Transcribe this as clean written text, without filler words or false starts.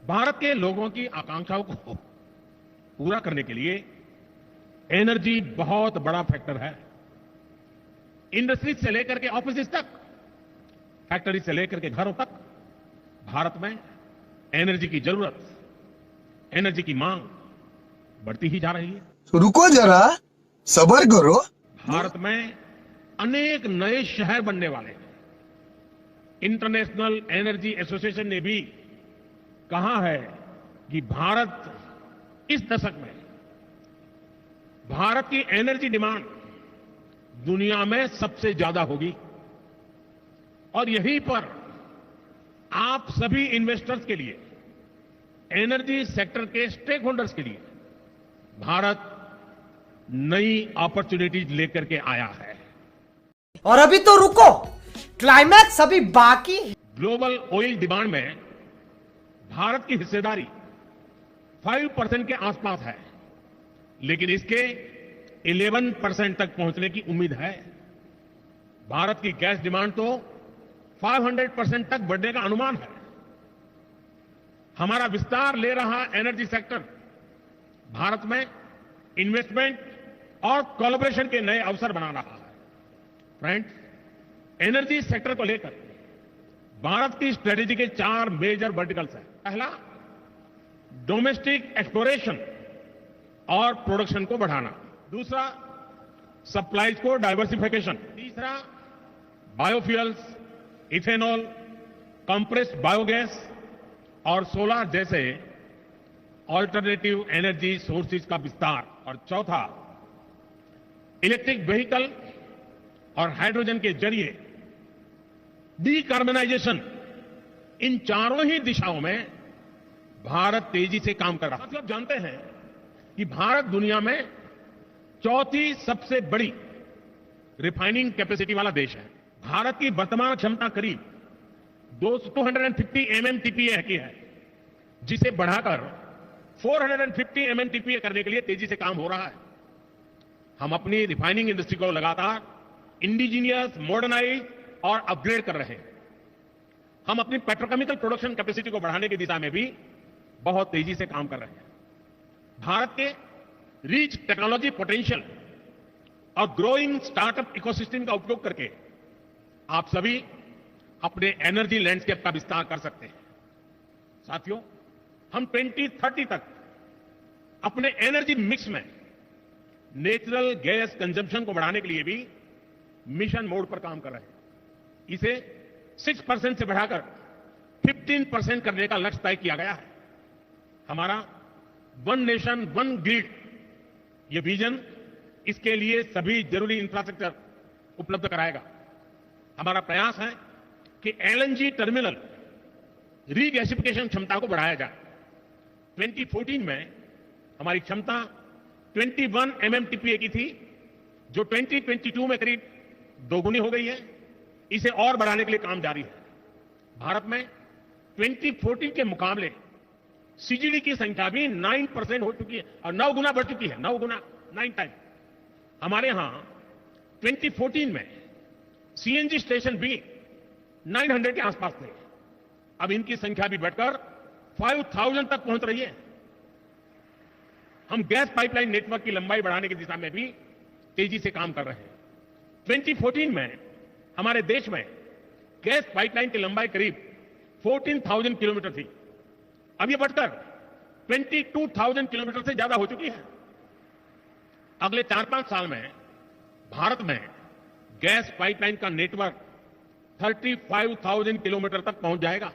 भारत के लोगों की आकांक्षाओं को पूरा करने के लिए एनर्जी बहुत बड़ा फैक्टर है। इंडस्ट्रीज से लेकर के ऑफिस तक, फैक्ट्री से लेकर के घरों तक भारत में एनर्जी की जरूरत, एनर्जी की मांग बढ़ती ही जा रही है। तो रुको जरा, सब्र करो। भारत में अनेक नए शहर बनने वाले हैं। इंटरनेशनल एनर्जी एसोसिएशन ने भी कहा है कि भारत इस दशक में भारत की एनर्जी डिमांड दुनिया में सबसे ज्यादा होगी और यहीं पर आप सभी इन्वेस्टर्स के लिए, एनर्जी सेक्टर के स्टेक होल्डर्स के लिए भारत नई अपॉर्चुनिटीज लेकर के आया है। और अभी तो रुको, क्लाइमैक्स अभी बाकी है। ग्लोबल ऑयल डिमांड में भारत की हिस्सेदारी 5% के आसपास है, लेकिन इसके 11% तक पहुंचने की उम्मीद है। भारत की गैस डिमांड तो 500% तक बढ़ने का अनुमान है। हमारा विस्तार ले रहा एनर्जी सेक्टर भारत में इन्वेस्टमेंट और कोलैबोरेशन के नए अवसर बना रहा है। फ्रेंड्स, एनर्जी सेक्टर को लेकर भारत की स्ट्रेटेजी के 4 मेजर वर्टिकल्स हैं। पहला, डोमेस्टिक एक्सप्लोरेशन और प्रोडक्शन को बढ़ाना। दूसरा, सप्लाईज को डाइवर्सिफिकेशन। तीसरा, बायोफ्यूल्स, इथेनॉल, कंप्रेस्ड बायोगैस और सोलर जैसे ऑल्टरनेटिव एनर्जी सोर्सेज का विस्तार। और चौथा, इलेक्ट्रिक व्हीकल और हाइड्रोजन के जरिए डीकार्बनाइजेशन। इन चारों ही दिशाओं में भारत तेजी से काम कर रहा है। आप जानते हैं कि भारत दुनिया में चौथी सबसे बड़ी रिफाइनिंग कैपेसिटी वाला देश है। भारत की वर्तमान क्षमता करीब 250 MMTPA की है, जिसे बढ़ाकर 450 MMTPA करने के लिए तेजी से काम हो रहा है। हम अपनी रिफाइनिंग इंडस्ट्री को लगातार इंडिजीनियस, मॉडर्नाइज और अपग्रेड कर रहे हैं। हम अपनी पेट्रोकेमिकल प्रोडक्शन कैपेसिटी को बढ़ाने की दिशा में भी बहुत तेजी से काम कर रहे हैं। भारत के रिच टेक्नोलॉजी पोटेंशियल और ग्रोइंग स्टार्टअप इकोसिस्टम का उपयोग करके आप सभी अपने एनर्जी लैंडस्केप का विस्तार कर सकते हैं। साथियों, हम 2030 तक अपने एनर्जी मिक्स में नेचुरल गैस कंजम्पशन को बढ़ाने के लिए भी मिशन मोड पर काम कर रहे हैं। इसे 6% से बढ़ाकर 15% करने का लक्ष्य तय किया गया है। हमारा वन नेशन वन ग्रिड, ये विजन इसके लिए सभी जरूरी इंफ्रास्ट्रक्चर उपलब्ध कराएगा। हमारा प्रयास है कि एलएनजी टर्मिनल रीगैसिफिकेशन क्षमता को बढ़ाया जाए। 2014 में हमारी क्षमता 21 MMTPA की थी, जो 2022 में करीब दोगुनी हो गई है। इसे और बढ़ाने के लिए काम जारी है। भारत में 2014 के मुकाबले सीजीडी की संख्या भी 9% हो चुकी है और 9 गुना बढ़ चुकी है। 9 गुना, 9 टाइम। हमारे यहां 2014 में सीएनजी स्टेशन भी 900 के आसपास थे। अब इनकी संख्या भी बढ़कर 5000 तक पहुंच रही है। हम गैस पाइपलाइन नेटवर्क की लंबाई बढ़ाने की दिशा में भी तेजी से काम कर रहे हैं। 2014 में हमारे देश में गैस पाइपलाइन की लंबाई करीब 14,000 किलोमीटर थी। अब यह बढ़कर 22,000 किलोमीटर से ज्यादा हो चुकी है। अगले 4-5 साल में भारत में गैस पाइपलाइन का नेटवर्क 35,000 किलोमीटर तक पहुंच जाएगा।